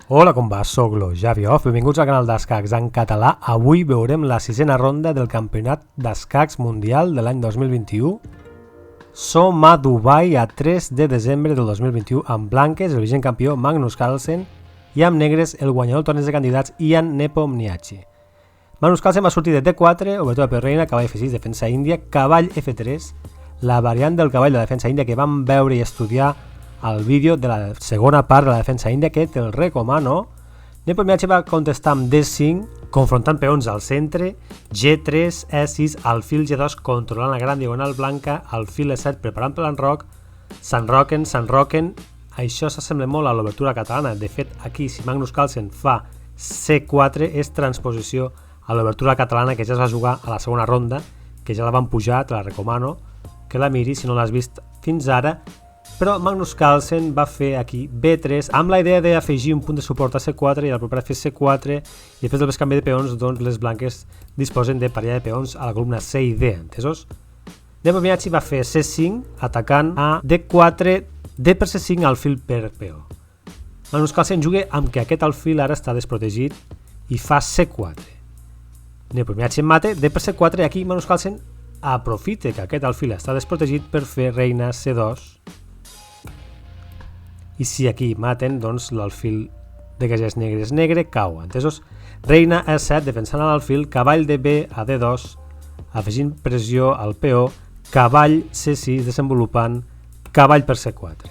Hola, com va? Soc lo Javi Off. Benvinguts al canal d'Escacs en català. Avui veurem la sisena ronda del Campionat d'Escacs Mundial de l'any 2021. Som a Dubai a 3 de desembre del 2021 amb blanques el vigent campió Magnus Carlsen i amb negres el guanyador del torneig de candidats Ian Nepomniachtchi. Magnus Carlsen va sortir de D4, obertura per reina, cavall F6, defensa índia, cavall F3, la variant del cavall de la defensa índia que vam veure i estudiar al vídeo de la segona part de la defensa índia, que te'l recomano. Nepomniachtchi va contestar amb D5, confrontant peons al centre, G3, E6, alfil G2, controlant la gran diagonal blanca, alfil E7, preparant per l'enroc, s'enroquen. Això s'assembla molt a l'obertura catalana. De fet, aquí, si Magnus Carlsen fa C4, és transposició a l'obertura catalana que ja es va jugar a la segona ronda, que ja la van pujar, te la recomano, que la miris si no l'has vist fins ara. Però Magnus Carlsen va fer aquí B3 amb la idea d'afegir un punt de suport a C4 i al proper fer C4 i després del bescanvi de peons doncs les blanques disposen de parella de peons a la columna C i D, entesos? Nepomniachtchi va fer C5 atacant a D4, D per C5 alfil per peó. Magnus Carlsen juga amb que aquest alfil ara està desprotegit i fa C4. Nepomniachtchi mate D per C4 i aquí Magnus Carlsen aprofita que aquest alfil està desprotegit per fer reina C2. I si aquí maten, doncs l'alfil de cases negre és negre, cau, entesos? Reina E7 defensant l'alfil, cavall de B a D2, afegint pressió al peó, cavall C6 desenvolupant, cavall per C4.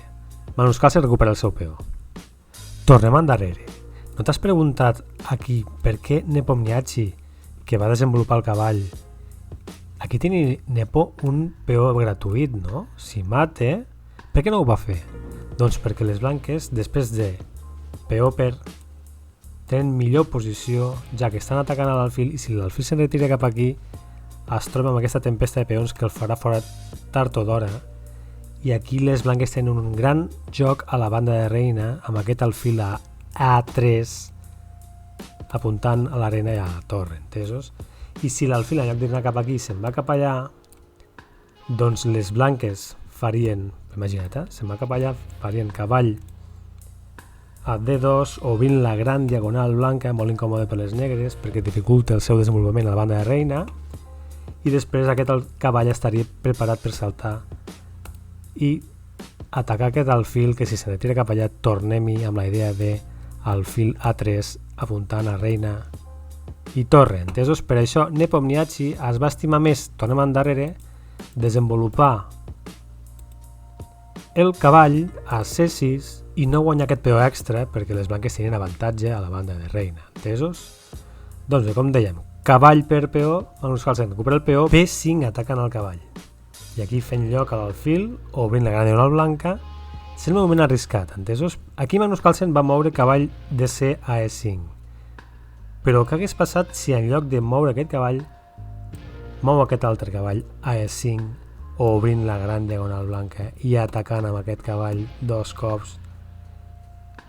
Magnus Carlsen recupera el seu peó. Tornem endarrere. No t'has preguntat aquí per què Nepomniachtchi, que va desenvolupar el cavall, aquí tenia Nepo un peó gratuït, no? Si mate, per què no ho va fer? Doncs perquè les blanques, després de peó per, tenen millor posició, ja que estan atacant a l'alfil, i si l'alfil se'n retira cap aquí, es troba amb aquesta tempesta de peons que el farà fora tard o d'hora, i aquí les blanques tenen un gran joc a la banda de reina, amb aquest alfil a A3, apuntant a l'arena i a la torre, entesos? I si l'alfil, en lloc d'anar cap aquí, se'n va cap allà, doncs les blanques farien, imagina't, se'n va cap allà, farien cavall a D2, obrint la gran diagonal blanca, molt incòmode per les negres, perquè dificulta el seu desenvolupament a la banda de reina, i després aquest cavall estaria preparat per saltar i atacar aquest alfil, que si se retira cap allà, tornem-hi amb la idea de alfil A3, apuntant a reina i torre, entesos? Per això Nepomniachtchi es va estimar més, tornem endarrere, desenvolupar el cavall a C6 i no guanyar aquest peó extra perquè les blanques tenien avantatge a la banda de reina, entesos? Doncs bé, com dèiem, cavall per peó, Magnus Carlsen recupera el peó, B5 atacant el cavall. I aquí fent lloc a l'alfil, obrint la gran diagonal blanca, és el moviment arriscat, entesos? Aquí Magnus Carlsen va moure cavall de C a E5. Però què hagués passat si en lloc de moure aquest cavall, mou aquest altre cavall a E5, obrint la gran diagonal blanca i atacant amb aquest cavall dos cops?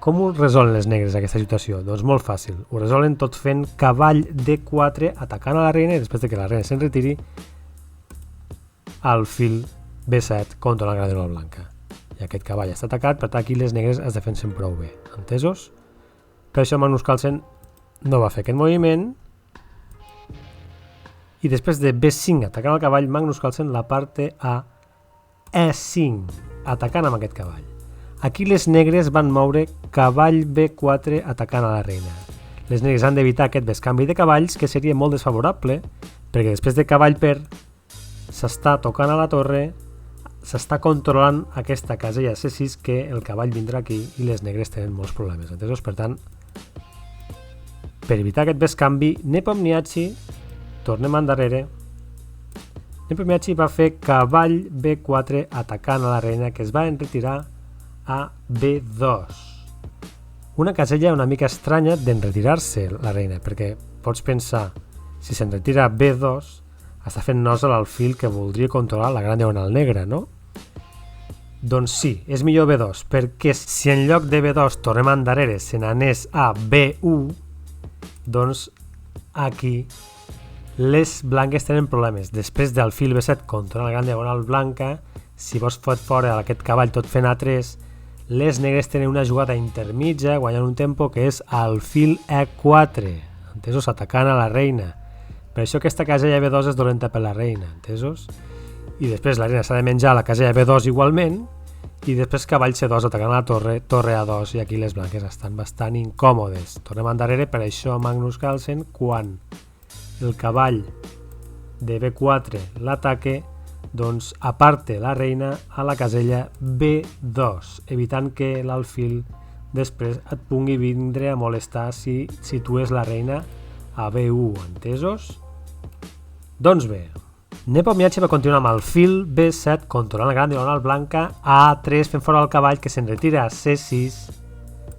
Com ho resolen les negres aquesta situació? Doncs molt fàcil, ho resolen tot fent cavall D4 atacant a la reina i després de que la reina se'n retiri alfil B7 contra la gran diagonal blanca. I aquest cavall està atacat, per tant aquí les negres es defensen prou bé, entesos? Per això Magnus Carlsen no va fer aquest moviment i després de B5 atacant el cavall, Magnus Carlsen la parte a E5 atacant amb aquest cavall. Aquí les negres van moure cavall B4 atacant a la reina. Les negres han d'evitar aquest bescanvi de cavalls, que seria molt desfavorable, perquè després de cavall per s'està tocant a la torre, s'està controlant aquesta casella C6 que el cavall vindrà aquí i les negres tenen molts problemes, entesos? Per tant, per evitar aquest bescanvi, Nepomniachtchi, tornem endarrere, Nepomniachtchi va fer cavall B4 atacant a la reina, que es va enretirar a B2. Una casella una mica estranya d'enretirar-se la reina, perquè pots pensar, si se'n retira a B2, està fent nos a l'alfil que voldria controlar la gran diagonal negra, no? Doncs sí, és millor B2, perquè si en lloc de B2 tornem endarrere se n'anés a B1, doncs aquí les blanques tenen problemes. Després del fil B7 contra la gran diagonal blanca, si vols fot fora aquest cavall tot fent A3, les negres tenen una jugada intermitja guanyant un tempo que és alfil E4, entesos? Atacant a la reina. Per això aquesta casella B2 és dolenta per la reina, entesos? I després la reina s'ha de menjar la casella B2 igualment, i després cavall C2 atacant a la torre A2, i aquí les blanques estan bastant incòmodes. Tornem endarrere, per això Magnus Carlsen, quan el cavall de B4 l'ataque, doncs aparte la reina a la casella B2, evitant que l'alfil després et pugui vindre a molestar si situes la reina a B1, entesos? Doncs bé, Nepomniachtchi va continuar amb el fil B7 controlant la gran diagonal blanca a A3 fent fora el cavall que se'n retira a C6,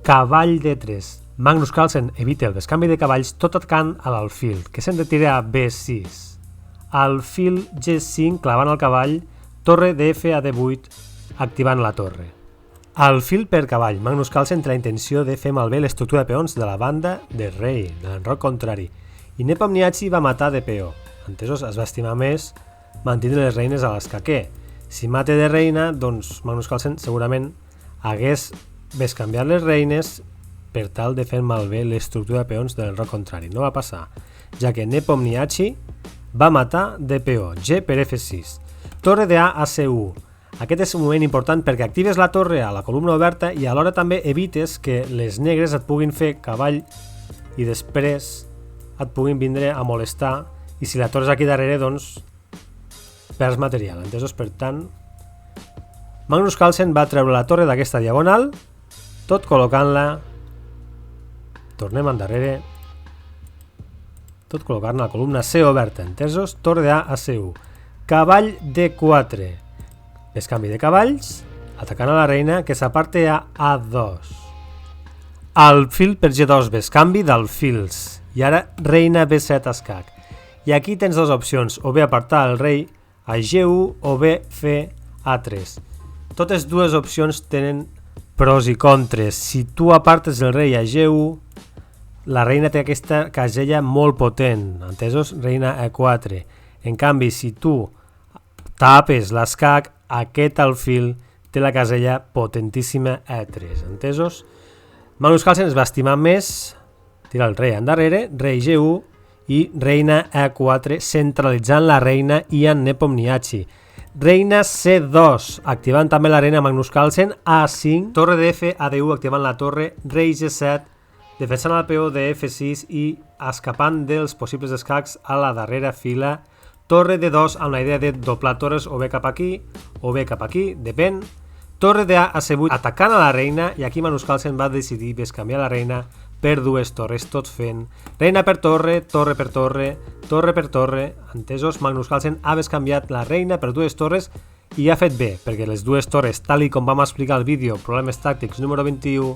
cavall D3. Magnus Carlsen evita el bescanvi de cavalls tot atacant a l'alfil que se'n retira a B6. Alfil G5 clavant el cavall, torre d'F a D8 activant la torre. Alfil per cavall. Magnus Carlsen té la intenció de fer malbé l'estructura de peons de la banda de rei, de l'enroc contrari, i Nepomniachtchi va matar de peó. Entesos, es va estimar més mantindre les reines a l'escaquer. Si mate de reina, doncs Magnus Carlsen segurament hagués bescanviat les reines per tal de fer malbé l'estructura de peons de l'enroc contrari. No va passar, ja que Nepomniachtchi va matar de peó, G per F6. Torre de A a C1. Aquest és un moment important perquè actives la torre a la columna oberta i alhora també evites que les negres et puguin fer cavall i després et puguin vindre a molestar, i si la torre és aquí darrere, doncs perds material, entesos? Per tant, Magnus Carlsen va treure la torre d'aquesta diagonal, tot col·locant-la, tornem endarrere, tot col·locant la columna C oberta, entesos? Torre de A a C1, cavall D4, bescanvi de cavalls, atacant a la reina que s'aparte a A2, alfil per G2, bescanvi d'alfils, i ara reina B7 escac. I aquí tens dues opcions, o bé apartar el rei a G1 o bé fer A3. Totes dues opcions tenen pros i contres. Si tu apartes el rei a G1, la reina té aquesta casella molt potent, entesos? Reina E4. En canvi, si tu tapes l'escac, aquest alfil té la casella potentíssima E3, entesos? Magnus Carlsen es va estimar més tirar el rei endarrere, rei G1 i reina E4, centralitzant la reina i en Nepomniachtchi. Reina C2, activant també la reina Magnus Carlsen, A5, torre de F a D1, activant la torre, rei G7, defensant el peó de F6 i escapant dels possibles escacs a la darrera fila, torre D2 amb la idea de doblar torres o bé cap aquí o bé cap aquí, depèn, torre de A a C8, atacant a la reina, i aquí Magnus Carlsen va decidir bescanviar la reina per dues torres, tot fent reina per torre, torre per torre, torre per torre, entesos? Magnus Carlsen ha bescanviat la reina per dues torres i ha fet bé, perquè les dues torres, tal i com vam explicar al vídeo Problemes tàctics número 21,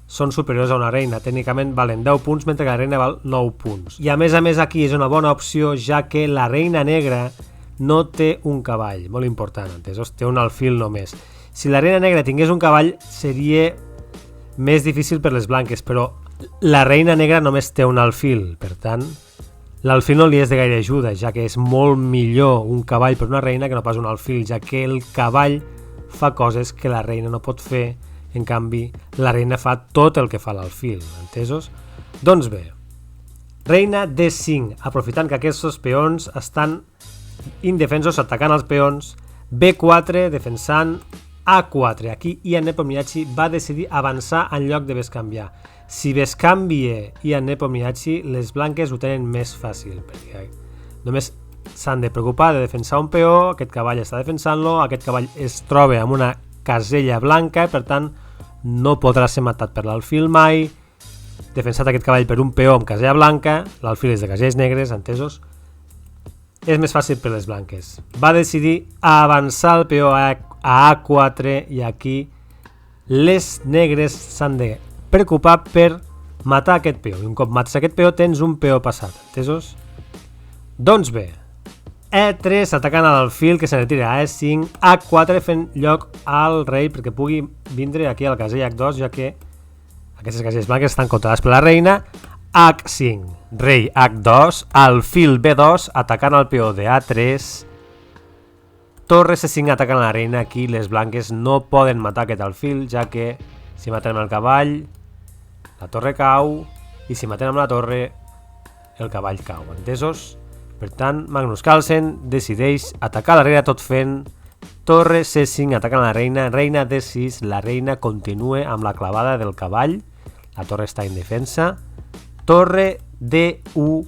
són superiors a una reina, tècnicament valen 10 punts mentre que la reina val 9 punts. I a més aquí és una bona opció, ja que la reina negra no té un cavall, molt important, entesos? Té un alfil només. Si la reina negra tingués un cavall seria més difícil per les blanques, però la reina negra només té un alfil, per tant, l'alfil no li és de gaire ajuda, ja que és molt millor un cavall per una reina que no pas un alfil, ja que el cavall fa coses que la reina no pot fer, en canvi, la reina fa tot el que fa l'alfil, entesos? Doncs bé, reina D5, aprofitant que aquests peons estan indefensos, atacant els peons, B4, defensant, A4. Aquí Ian Nepomniachtchi va decidir avançar en lloc de bescanviar. Si bescanvia Ian Nepomniachtchi, les blanques ho tenen més fàcil, perquè només s'han de preocupar de defensar un peó, aquest cavall està defensant-lo, aquest cavall es troba amb una casella blanca, per tant no podrà ser matat per l'alfil mai. Defensat aquest cavall per un peó amb casella blanca, l'alfil és de caselles negres, entesos? És més fàcil per les blanques. Va decidir avançar el peó a A4 i aquí les negres s'han de preocupar per matar aquest peó. I un cop mates aquest peó tens un peó passat, entesos? Doncs bé, E3 atacant a l'alfil que se retira a E5, A4 fent lloc al rei perquè pugui vindre aquí a la casella H2, ja que aquestes caselles blanques estan controlades per la reina. H5, rei H2, alfil B2 atacant al peó de A3, Torre C5 atacant la reina. Aquí les blanques no poden matar aquest alfil, ja que si matem el cavall, la torre cau, i si matem amb la torre, el cavall cau. Entesos? Per tant, Magnus Carlsen decideix atacar la reina tot fent torre C5 atacant la reina, reina D6, la reina continua amb la clavada del cavall, la torre està indefensa, torre D1,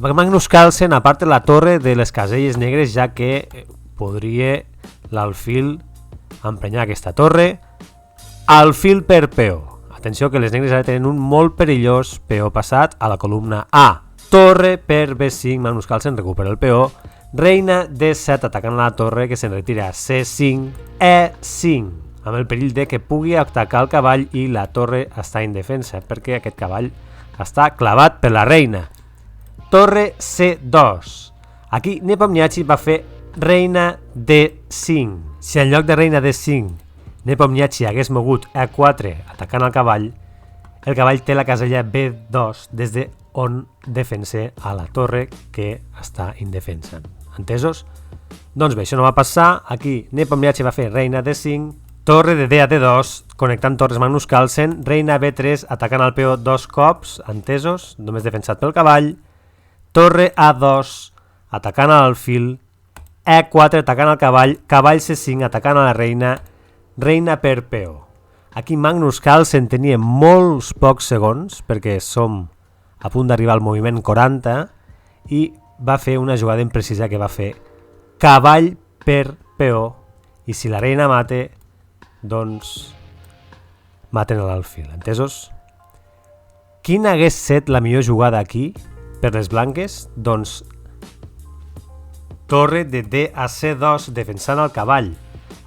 Magnus Carlsen aparta la torre de les caselles negres, ja que podria l'alfil emprenyar aquesta torre. Alfil per peó. Atenció que les negres ara tenen un molt perillós peó passat a la columna A. Torre per B5, Magnus Carlsen recupera el peó. Reina D7 atacant la torre, que se'n retira a C5, E5, amb el perill de que pugui atacar el cavall i la torre està indefensa, perquè aquest cavall està clavat per la reina. Torre C2. Aquí Nepomniachtchi va fer reina D5. Si en lloc de reina D5 Nepomniachtchi hagués mogut E4 atacant el cavall té la casella B2 des de on defensa a la torre que està indefensa. Entesos? Doncs bé, això no va passar. Aquí Nepomniachtchi va fer reina D5, torre de D a D2, connectant torres Magnus Carlsen, reina B3 atacant el peó dos cops, entesos? Només defensat pel cavall, torre A2 atacant l'alfil, E4 atacant el cavall, cavall C5 atacant a la reina, reina per peó. Aquí Magnus Carlsen tenia molts pocs segons, perquè som a punt d'arribar al moviment 40, i va fer una jugada imprecisa que va fer cavall per peó, i si la reina mate, doncs maten l'alfil, entesos? Quina hagués set la millor jugada aquí per les blanques? Doncs torre de D a C2 defensant el cavall.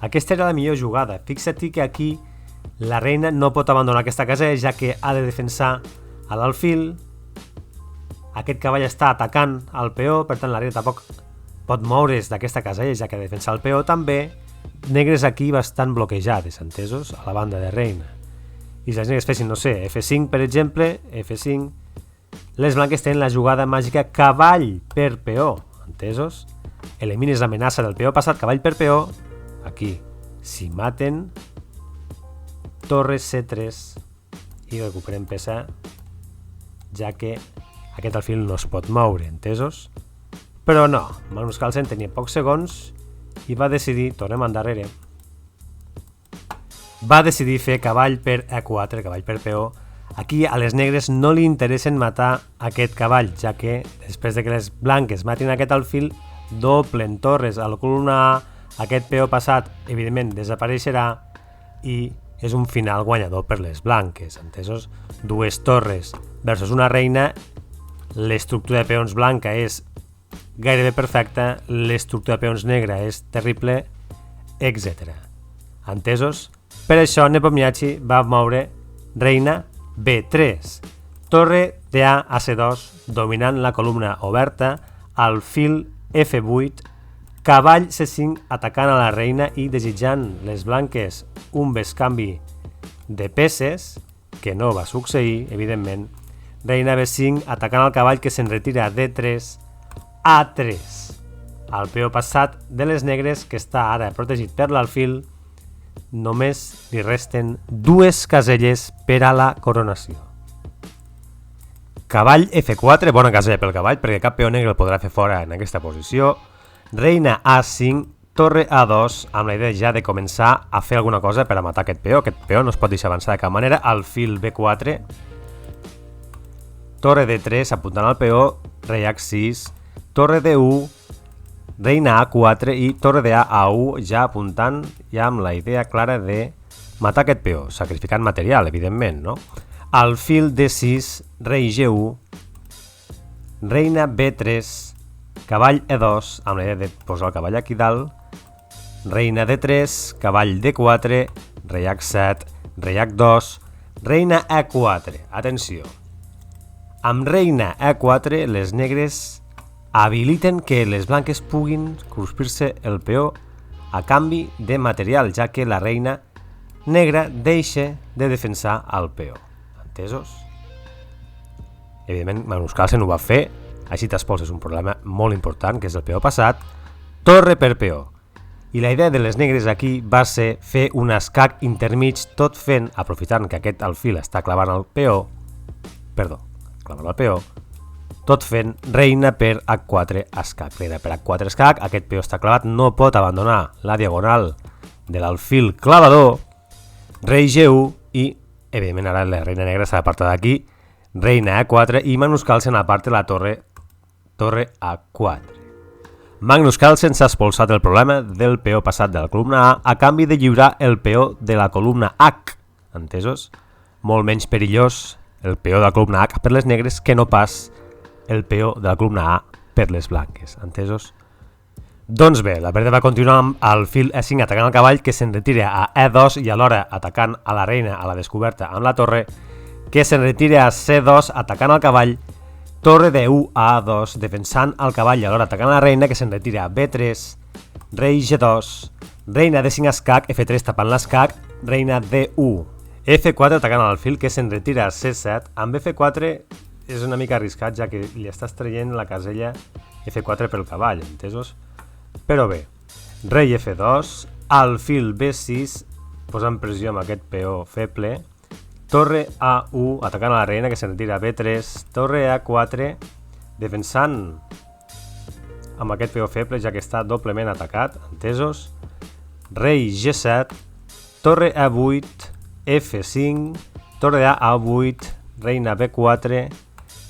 Aquesta era la millor jugada. Fixa't que aquí la reina no pot abandonar aquesta casella, ja que ha de defensar a l'alfil. Aquest cavall està atacant el peó, per tant la reina tampoc pot moure's d'aquesta casella, ja que ha de defensar el peó també. Negres aquí bastant bloquejades, entesos? A la banda de reina. I si les negres fessin, no sé, F5 per exemple, F5, les blanques tenen la jugada màgica cavall per peó, entesos? Elimines l'amenaça del peó passat, cavall per peó. Aquí, si maten, torre C3 i recuperem peça, ja que aquest alfil no es pot moure, entesos? Però no, Magnus Carlsen tenia pocs segons i va decidir, tornem endarrere, va decidir fer cavall per E4, cavall per peó. Aquí a les negres no li interessen matar aquest cavall, ja que després de que les blanques matin aquest alfil, doblen torres a la columna A, aquest peó passat evidentment desapareixerà i és un final guanyador per les blanques, entesos? Dues torres versus una reina, l'estructura de peons blanca és gairebé perfecta, l'estructura de peons negra és terrible, etc. Entesos? Per això Nepomniachtchi va moure reina B3, torre de A a C2, dominant la columna oberta, alfil F8, cavall C5 atacant a la reina i desitjant les blanques un bescanvi de peces, que no va succeir, evidentment. Reina B5 atacant el cavall, que se'n retira a D3, A3. El peó passat de les negres, que està ara protegit per l'alfil, només li resten dues caselles per a la coronació. Cavall F4, bona casella pel cavall, perquè cap peó negre el podrà fer fora en aquesta posició. Reina A5, torre A2, amb la idea ja de començar a fer alguna cosa per a matar aquest peó. Aquest peó no es pot deixar avançar de cap manera. Alfil B4, torre D3, apuntant al peó, rei H6, torre D1, reina A4 i torre de A a 1, ja apuntant, ja amb la idea clara de matar aquest peó, sacrificant material, evidentment, no? Alfil D6, rei G1, reina B3, cavall E2, amb la idea de posar el cavall aquí dalt, reina D3, cavall D4, rei H7, rei H2, reina E4. Atenció, amb reina E4 les negres habiliten que les blanques puguin cruspir-se el peó a canvi de material, ja que la reina negra deixa de defensar el peó. Entesos? Evidentment, Magnus Carlsen ho va fer, així t'espolses un problema molt important, que és el peó passat. Torre per peó. I la idea de les negres aquí va ser fer un escac intermig, tot fent, aprofitant que aquest alfil està clavant el peó, tot fent reina per H4 escac. Reina per H4 escac, aquest peó està clavat, no pot abandonar la diagonal de l'alfil clavador, rei G1 i, evidentment, ara la reina negra s'ha d'apartar d'aquí, reina E4 i Magnus Carlsen aparta la torre A4. Magnus Carlsen s'ha expulsat el problema del peó passat de la columna A canvi de lliurar el peó de la columna H. Entesos? Molt menys perillós el peó de la columna H per les negres que no pas el peó de la columna A per les blanques. Entesos? Doncs bé, la verda va continuar amb el fil E5 atacant el cavall que se'n retira a E2 i alhora atacant a la reina a la descoberta amb la torre que se'n retira a C2 atacant el cavall, torre de U a A2 defensant el cavall i alhora atacant la reina que se'n retira a B3, rei G2, reina D5 escac, F3 tapant l'escac, reina D1, F4 atacant l'alfil que se'n retira a C7, amb F4 és una mica arriscat ja que li estàs traient la casella F4 pel cavall, entesos? Però bé, rei F2, alfil B6, posant pressió amb aquest peó feble, torre A1 atacant a la reina que se'n retira a B3, torre A4 defensant amb aquest peó feble ja que està doblement atacat, entesos? Rei G7, torre A8, F5, torre A8, reina B4,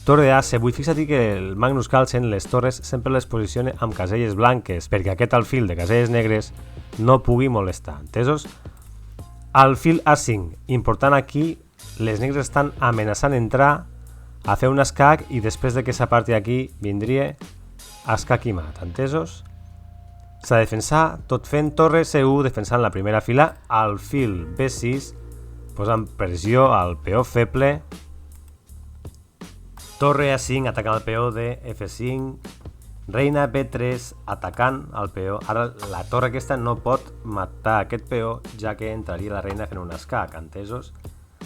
torre A8. Fixa't que el Magnus Carlsen les torres sempre les posiciona amb caselles blanques perquè aquest alfil de caselles negres no pugui molestar, entesos? Alfil A5, important aquí, les negres estan amenaçant entrar a fer un escac i després de que s'aparti aquí vindria escac i mat, entesos? S'ha de defensar tot fent torre C1 defensant la primera fila, alfil B6 posant pressió al peó feble, torre A5 atacant el peó de F5, reina B3 atacant el peó. Ara la torre aquesta no pot matar aquest peó ja que entraria la reina fent un escac, entesos?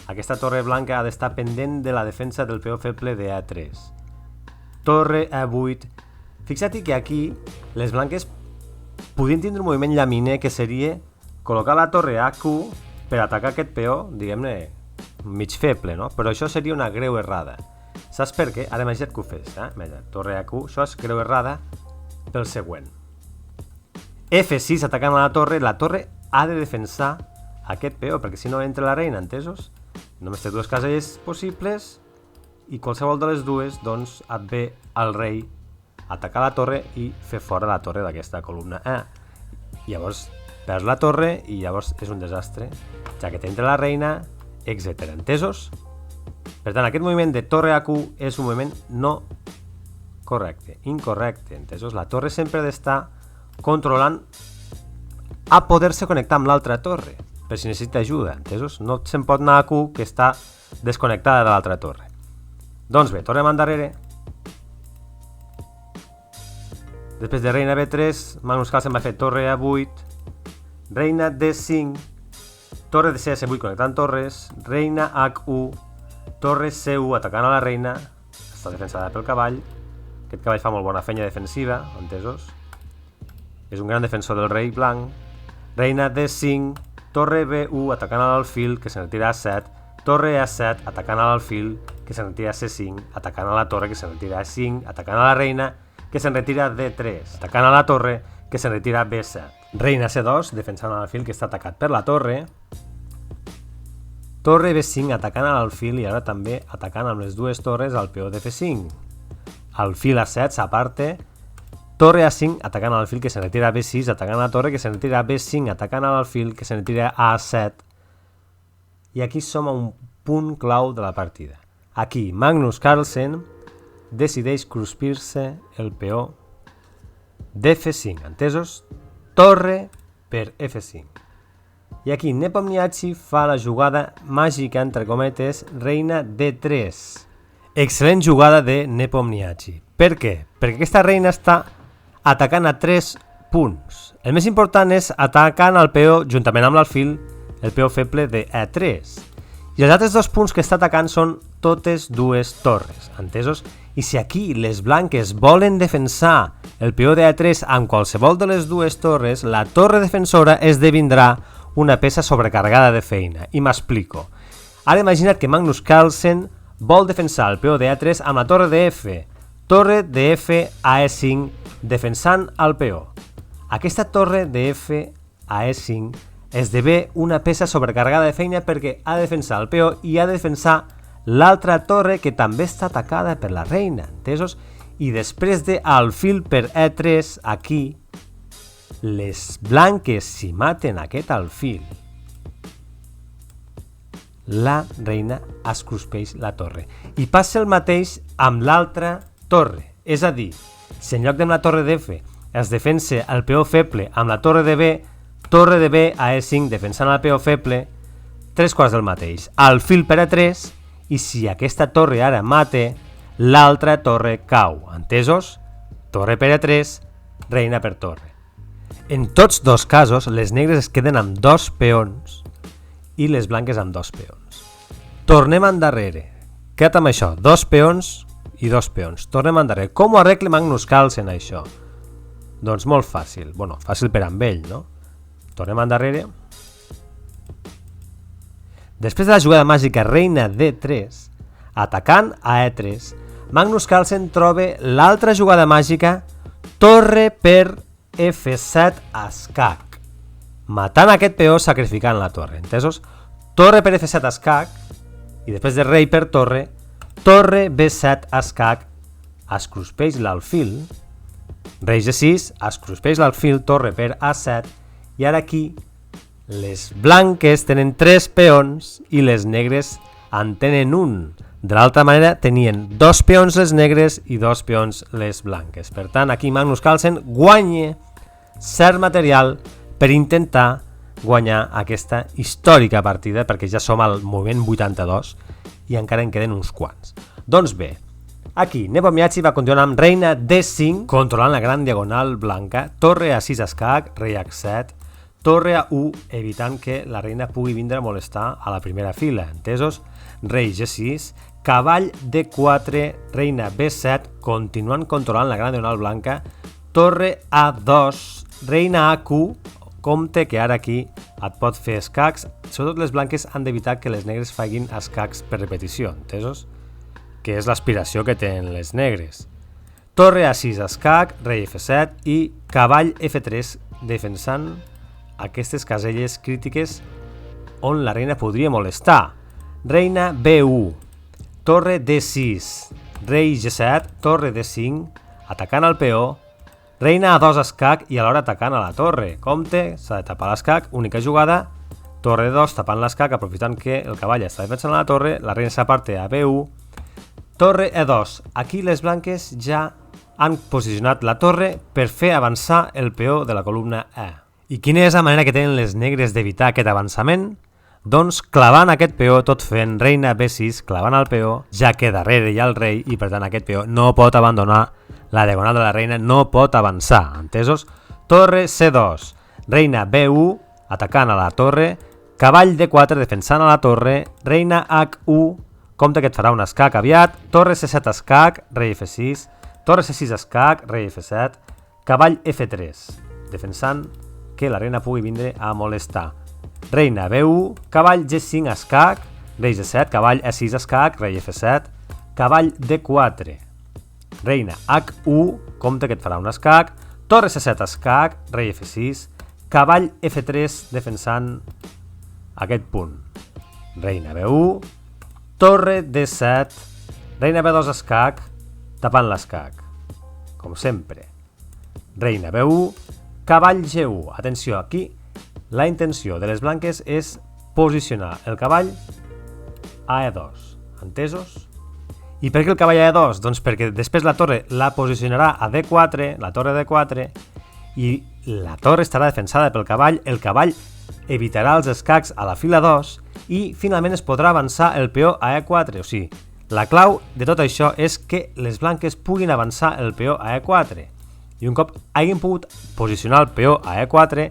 Aquesta torre blanca ha d'estar pendent de la defensa del peó feble de A3. Torre A8. Fixa't que aquí les blanques podien tindre un moviment llaminer que seria col·locar la torre AQ per atacar aquest peó, diguem-ne, mig feble, no? Però això seria una greu errada. Saps per què? Ara imagina't que ho fes, torre AQ, això és greu errada pel següent. F6 atacant a la torre ha de defensar aquest peó, perquè si no entra la reina, entesos? Només té dues caselles possibles i qualsevol de les dues, doncs, et ve el rei atacar la torre i fer fora la torre d'aquesta columna A. Llavors, perds la torre i llavors és un desastre, ja que t'entra la reina, etc. Entesos? Per tant, aquest moviment de torre AQ és un moviment no correcte, incorrecte, entesos? La torre sempre ha d'estar controlant a poder-se connectar amb l'altra torre, per si necessita ajuda, entesos? No se'n pot anar a Q que està desconnectada de l'altra torre. Doncs bé, tornem endarrere. Després de reina B3, Magnus Carlsen va fer torre A8, reina D5, torre de CS8 connectant torres, reina H1, torre C1 atacant a la reina, està defensada pel cavall, aquest cavall fa molt bona feina defensiva, entesos? És un gran defensor del rei blanc, reina D5, torre B1 atacant a l'alfil que se'n retira a A7, torre A7 atacant a l'alfil que se'n retira a C5, atacant a la torre que se'n retira a A5, atacant a la reina que se'n retira a D3, atacant a la torre que se'n retira a B7. Reina C2 defensant a l'alfil que està atacat per la torre, torre B5 atacant a l'alfil i ara també atacant amb les dues torres al peó de F5. Alfil A7 s'aparte, torre A5 atacant a l'alfil que se'n retira a B6, atacant a la torre que se'n retira a B5, atacant a l'alfil que se'n retira a A7. I aquí som a un punt clau de la partida. Aquí Magnus Carlsen decideix cruspir-se el peó d'F5, entesos? Torre per F5. I aquí Nepomniachtchi fa la jugada màgica, entre cometes, reina D3. Excel·lent jugada de Nepomniachtchi. Per què? Perquè aquesta reina està atacant a 3 punts. El més important és atacant el peó, juntament amb l'alfil, el peó feble de E3. I els altres 2 punts que està atacant són totes dues torres, entesos? I si aquí les blanques volen defensar el peó de A3 amb qualsevol de les dues torres, la torre defensora esdevindrà una peça sobrecarregada de feina. I m'explico. Ara imagina't que Magnus Carlsen vol defensar el peó de A3 amb la torre de F. Torre de F a E5 defensant el peó. Aquesta torre de F a E5 esdevé una peça sobrecarregada de feina perquè ha de defensar el peó i ha de defensar l'altra torre que també està atacada per la reina, entesos? I després de alfil per E3, aquí, les blanques si maten aquest alfil, la reina es cruspeix la torre. I passa el mateix amb l'altra torre, és a dir, si en lloc de la torre d'F es defensa el peó feble amb la torre de B a E5 defensant el peó feble, tres quarts del mateix. Alfil per A3, i si aquesta torre ara mate, l'altra torre cau. Entesos? Torre per A3, reina per torre. En tots dos casos, les negres es queden amb dos peons i les blanques amb dos peons. Tornem endarrere. Queda't amb això, dos peons i dos peons. Tornem endarrere. Com ho arregla Magnus Carlsen això? Doncs molt fàcil. Bueno, fàcil per amb ell, no? Tornem endarrere. Després de la jugada màgica reina D3, atacant a E3, Magnus Carlsen troba l'altra jugada màgica torre per F7 escac, matant aquest peó sacrificant la torre, entesos? Torre per F7 escac, i després de rei per torre, torre B7 escac, es cruspeix l'alfil, rei G6, es cruspeix l'alfil, torre per A7, i ara aquí les blanques tenen 3 peons i les negres en tenen un. De l'altra manera, tenien 2 peons les negres i 2 peons les blanques. Per tant, aquí Magnus Carlsen guanya cert material per intentar guanyar aquesta històrica partida, perquè ja som al moviment 82 i encara en queden uns quants. Doncs bé, aquí Nepomniachtchi va continuar amb reina D5, controlant la gran diagonal blanca, torre A6 escac, rei H7, torre a 1, evitant que la reina pugui vindre a molestar a la primera fila, entesos? Rei G6, cavall D4, reina B7, continuant controlant la gran diagonal blanca, torre A2, reina AQ, compte que ara aquí et pot fer escacs, sobretot les blanques han d'evitar que les negres facin escacs per repetició, entesos? Que és l'aspiració que tenen les negres. Torre A6 escac, rei F7 i cavall F3 defensant aquestes caselles crítiques on la reina podria molestar. Reina B1, torre D6, rei G7, torre D5, atacant al peó, reina A2 escac i alhora atacant a la torre. Compte, s'ha de tapar l'escac, única jugada, torre 2 tapant l'escac, aprofitant que el cavall està defensant a la torre, la reina s'aparte a B1, torre E2. Aquí les blanques ja han posicionat la torre per fer avançar el peó de la columna E. I quina és la manera que tenen les negres d'evitar aquest avançament? Doncs clavant aquest peó, tot fent reina B6, clavant el peó, ja que darrere hi ha el rei i per tant aquest peó no pot abandonar la diagonal de la reina, no pot avançar, entesos? Torre C2, reina B1, atacant a la torre, cavall D4 defensant a la torre, reina H1, compte que et farà un escac aviat, torre C7 escac, rei F6, torre C6 escac, rei F7, cavall F3, defensant que la reina pugui vindre a molestar. Reina B1, cavall G5 escac, rei G7, cavall E6 escac, rei F7, cavall D4, reina H1, compte que et farà un escac, torre C7 escac, rei F6, cavall F3 defensant aquest punt. Reina B1, torre D7, reina B2 escac, tapant l'escac, com sempre. Reina B1, cavall G1. Atenció, aquí la intenció de les blanques és posicionar el cavall a E2. Entesos? I per què el cavall a E2? Doncs perquè després la torre la posicionarà a D4, la torre D4, i la torre estarà defensada pel cavall, el cavall evitarà els escacs a la fila 2 i finalment es podrà avançar el peó a E4. O sigui, la clau de tot això és que les blanques puguin avançar el peó a E4. I un cop hagin pogut posicionar el peó a E4,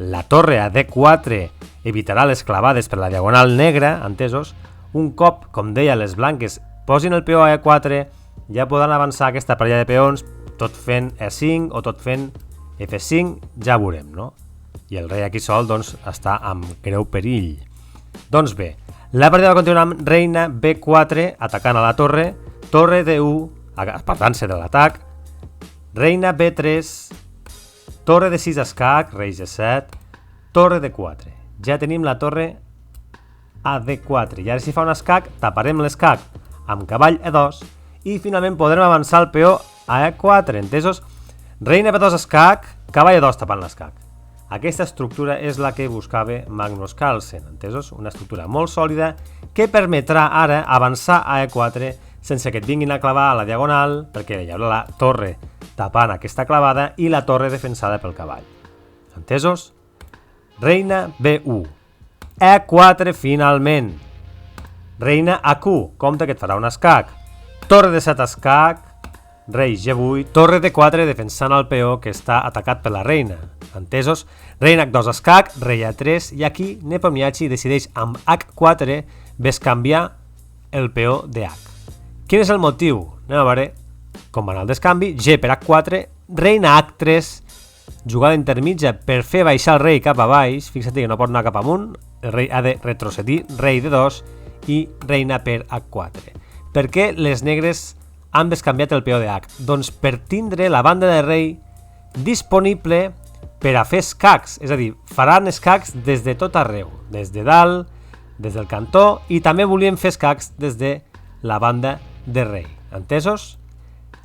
la torre a D4 evitarà les clavades per la diagonal negra, entesos? Un cop, com deia, les blanques posin el peó a E4, ja podran avançar aquesta parella de peons tot fent E5 o tot fent F5, ja veurem, no? I el rei aquí sol doncs, està amb greu perill. Doncs bé, la partida va continuar amb reina B4 atacant a la torre, torre D1, apartant-se de l'atac, reina B3, torre D6 escac, rei G7, torre D4. Ja tenim la torre a D4 i ara si fa un escac taparem l'escac amb cavall E2 i finalment podrem avançar el peó a E4, entesos? Reina B2 escac, cavall E2 tapant l'escac. Aquesta estructura és la que buscava Magnus Carlsen, entesos? Una estructura molt sòlida que permetrà ara avançar a E4 sense que et vinguin a clavar a la diagonal, perquè hi haurà la torre tapant aquesta clavada i la torre defensada pel cavall. Entesos? Reina B1. E4 finalment. Reina A1, compte que et farà un escac. Torre D7 escac, rei G8, torre D4 defensant el peó que està atacat per la reina. Entesos? Reina H2 escac, rei A3 i aquí Nepomniachtchi decideix amb H4 bescanviar el peó de H. Quin és el motiu? Anem a veure com va anar el descanvi. G per H4, reina H3, jugada intermitja per fer baixar el rei cap a baix, fixa't que no pot anar cap amunt, el rei ha de retrocedir, rei D2 i reina per H4. Per què les negres han bescanviat el peó de H? Doncs per tindre la banda de rei disponible per a fer escacs, és a dir, faran escacs des de tot arreu, des de dalt, des del cantó i també volien fer escacs des de la banda de rei. Entesos?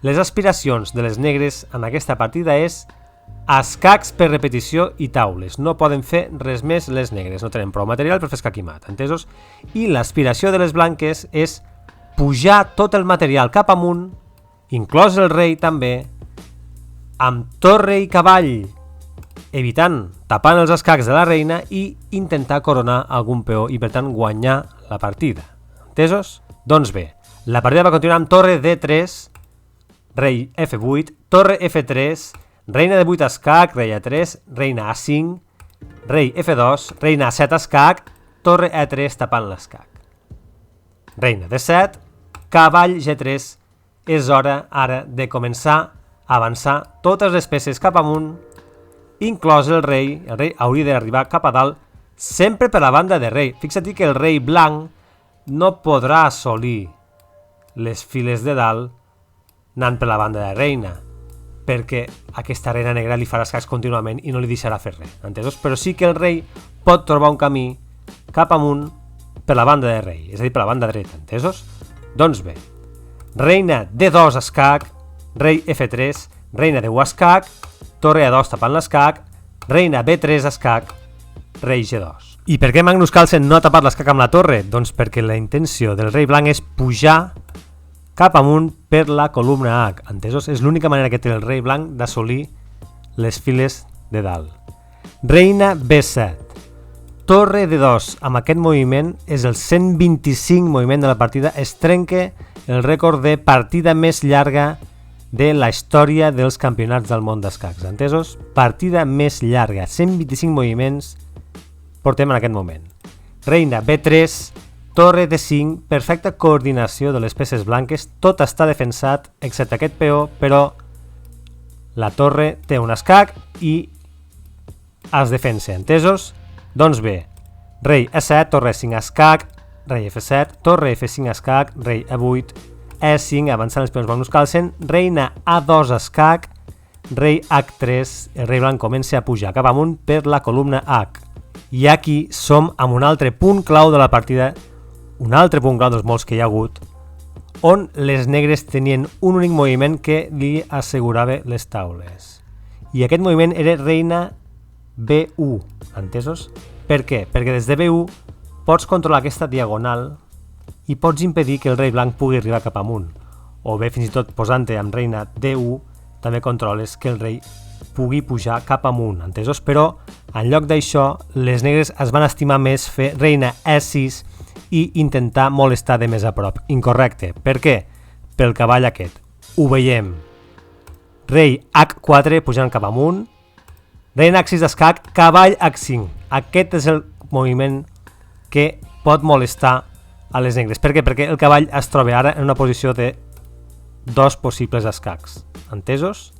Les aspiracions de les negres en aquesta partida és escacs per repetició i taules. No poden fer res més les negres, no tenen prou material per fer escac i mat, entesos? I l'aspiració de les blanques és pujar tot el material cap amunt, inclòs el rei també, amb torre i cavall, evitant, tapant els escacs de la reina i intentar coronar algun peó i per tant guanyar la partida. Entesos? Doncs bé, la partida va continuar amb torre D3, rei F8, torre F3, reina D8 escac, rei A3, reina A5, rei F2, reina A7 escac, torre E3 tapant l'escac. Reina D7, cavall G3, és hora ara de començar a avançar totes les peces cap amunt, inclòs el rei hauria d'arribar cap a dalt, sempre per la banda de rei. Fixa't que el rei blanc no podrà assolir les files de dalt anant per la banda de reina, perquè aquesta reina negra li farà escacs contínuament i no li deixarà fer res, entesos? Però sí que el rei pot trobar un camí cap amunt per la banda de rei, és a dir, per la banda dreta, entesos? Doncs bé, reina D2 escac, rei F3, reina D1 escac, torre A2 tapant l'escac, reina B3 escac, rei G2. I per què Magnus Carlsen no ha tapat l'escac amb la torre? Doncs perquè la intenció del rei blanc és pujar cap amunt per la columna H, entesos? És l'única manera que té el rei blanc d'assolir les files de dalt. Reina B7. Torre D2. Amb aquest moviment és el 125 moviment de la partida. Es trenca el rècord de partida més llarga de la història dels campionats del món d'escacs. Entesos? Partida més llarga. 125 moviments portem en aquest moment. Reina B3. Torre D5, perfecta coordinació de les peces blanques, tot està defensat excepte aquest peó, però la torre té un escac i es defensa, entesos? Doncs bé, rei E7, torre E5 escac, rei F7, torre F5 escac, rei E8, E5, avançant els peons Magnus Carlsen, reina A2 escac, rei H3, el rei blanc comença a pujar cap amunt per la columna H. I aquí som amb un altre punt clau de la partida, un altre punt clau dels molts que hi ha hagut, on les negres tenien un únic moviment que li assegurava les taules. I aquest moviment era reina B1, entesos? Per què? Perquè des de B1 pots controlar aquesta diagonal i pots impedir que el rei blanc pugui arribar cap amunt. O bé, fins i tot posant-te amb reina D1, també controles que el rei pugui pujar cap amunt, entesos? Però, en lloc d'això, les negres es van estimar més fer reina E6 i intentar molestar de més a prop. Incorrecte. Per què? Pel cavall aquest. Ho veiem. Rei H4 pujant cap amunt. Reina H6 d'escac, cavall H5. Aquest és el moviment que pot molestar a les negres. Per què? Perquè el cavall es troba ara en una posició de 2 possibles escacs, entesos?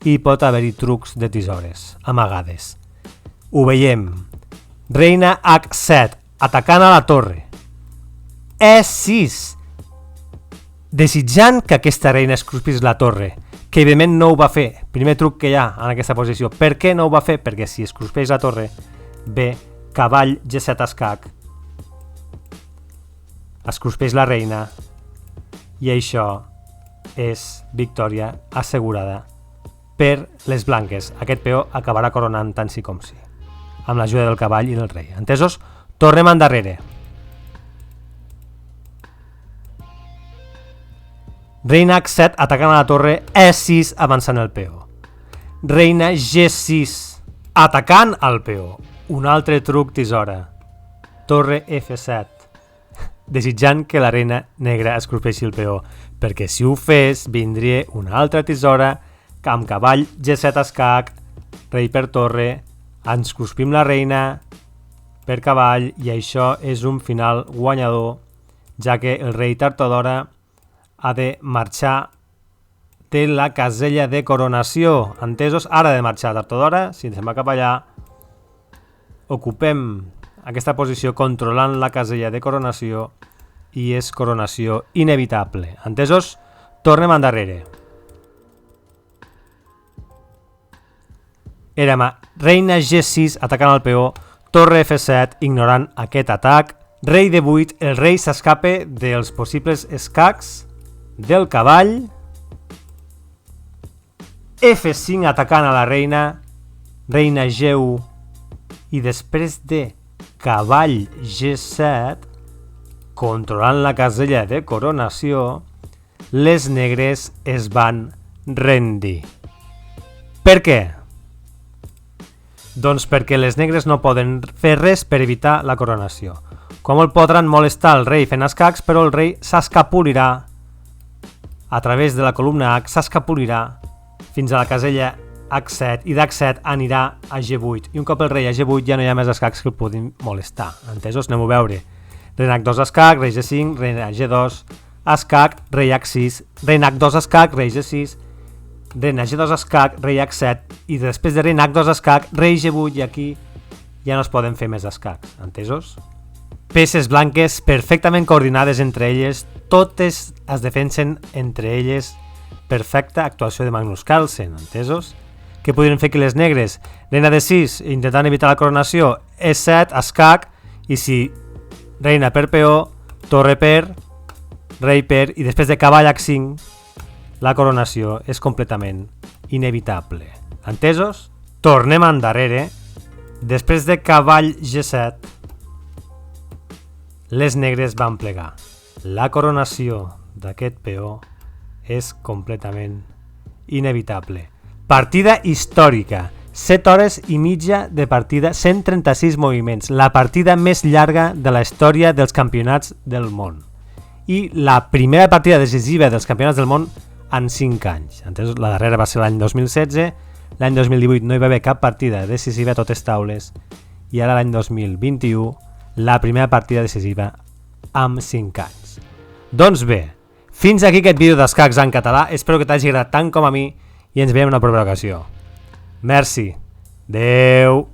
I pot haver-hi trucs de tisores, amagades. Ho veiem. Reina H7, atacant a la torre. E6, desitjant que aquesta reina es cruspís la torre, que evidentment no ho va fer. Primer truc que hi ha en aquesta posició. Per què no ho va fer? Perquè si es cruspeix la torre, ve cavall G7 escac, es cruspeix la reina i això és victòria assegurada per les blanques. Aquest peó acabarà coronant tant sí com sí, amb l'ajuda del cavall i del rei. Entesos? Tornem endarrere. Reina H7 atacant a la torre, E6 avançant el peó. Reina G6 atacant al peó. Un altre truc tisora. Torre F7. Desitjant que la reina negra es cruspeixi el peó, perquè si ho fes vindria una altra tisora amb cavall G7 escac, rei per torre, ens cruspim la reina per cavall i això és un final guanyador, ja que el rei Tartodora ha de marxar de la casella de coronació. Entesos? Ara ha de marxar Tartodora, si se'n va cap allà, ocupem aquesta posició controlant la casella de coronació i és coronació inevitable. Entesos? Tornem endarrere. Érem a reina G6 atacant al peó, torre F7 ignorant aquest atac, rei D8, el rei s'escape dels possibles escacs del cavall, F5 atacant a la reina, reina G1 i després de cavall G7 controlant la casella de coronació, les negres es van rendir. Per què? Doncs perquè les negres no poden fer res per evitar la coronació. Com el podran molestar el rei fent escacs, però el rei s'escapulirà a través de la columna H, s'escapulirà fins a la casella H7 i d'H7 anirà a G8 i un cop el rei a G8 ja no hi ha més escacs que el puguin molestar. Entesos? Anem a veure. Reina H2 escac, rei G5, reina G2 escac, rei H6, reina H2 escac, rei G6, reina G2 escac, rei H7 i després de reina H2 escac, rei G8 i aquí ja no es poden fer més escacs. Entesos? Peces blanques perfectament coordinades entre elles, totes es defensen entre elles. Perfecta actuació de Magnus Carlsen, entesos? Què podrien fer aquí les negres? Reina D6, intentant evitar la coronació, E7, escac, i si reina per peó, torre per, rei per, i després de cavall H5, la coronació és completament inevitable. Entesos? Tornem endarrere. Després de cavall G7, les negres van plegar. La coronació d'aquest peó és completament inevitable. Partida històrica. 7 hores i mitja de partida, 136 moviments. La partida més llarga de la història dels campionats del món. I la primera partida decisiva dels campionats del món en 5 anys. Entesos? La darrera va ser l'any 2016, l'any 2018 no hi va haver cap partida decisiva a totes taules i ara l'any 2021 la primera partida decisiva amb 5 anys. Doncs bé, fins aquí aquest vídeo d'escacs en català, espero que t'hagi agradat tant com a mi i ens veiem en una propera ocasió. Merci. Adeu.